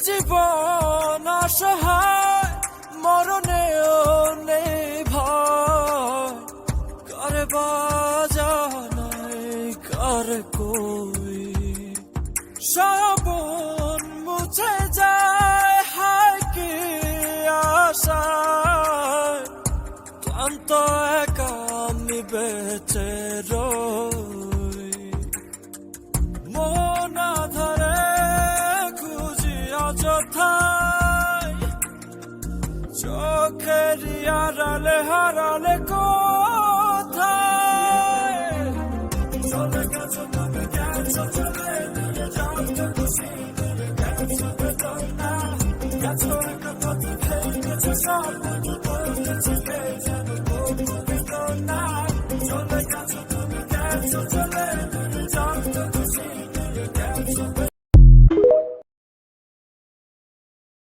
জীবন অসহায় মরণেও নেই ভয় করে বাজানাই করে কই শ্রাবণ মুছে যায় হায় কি আশায় ক্লান্ত একা আমি বেঁচে রই মন আধারে খুঁজি অযথায় চোখের আড়ালে হারালে কোথায় চলে গেছো তুমি গেছো চলে গেছো খুশি গেছো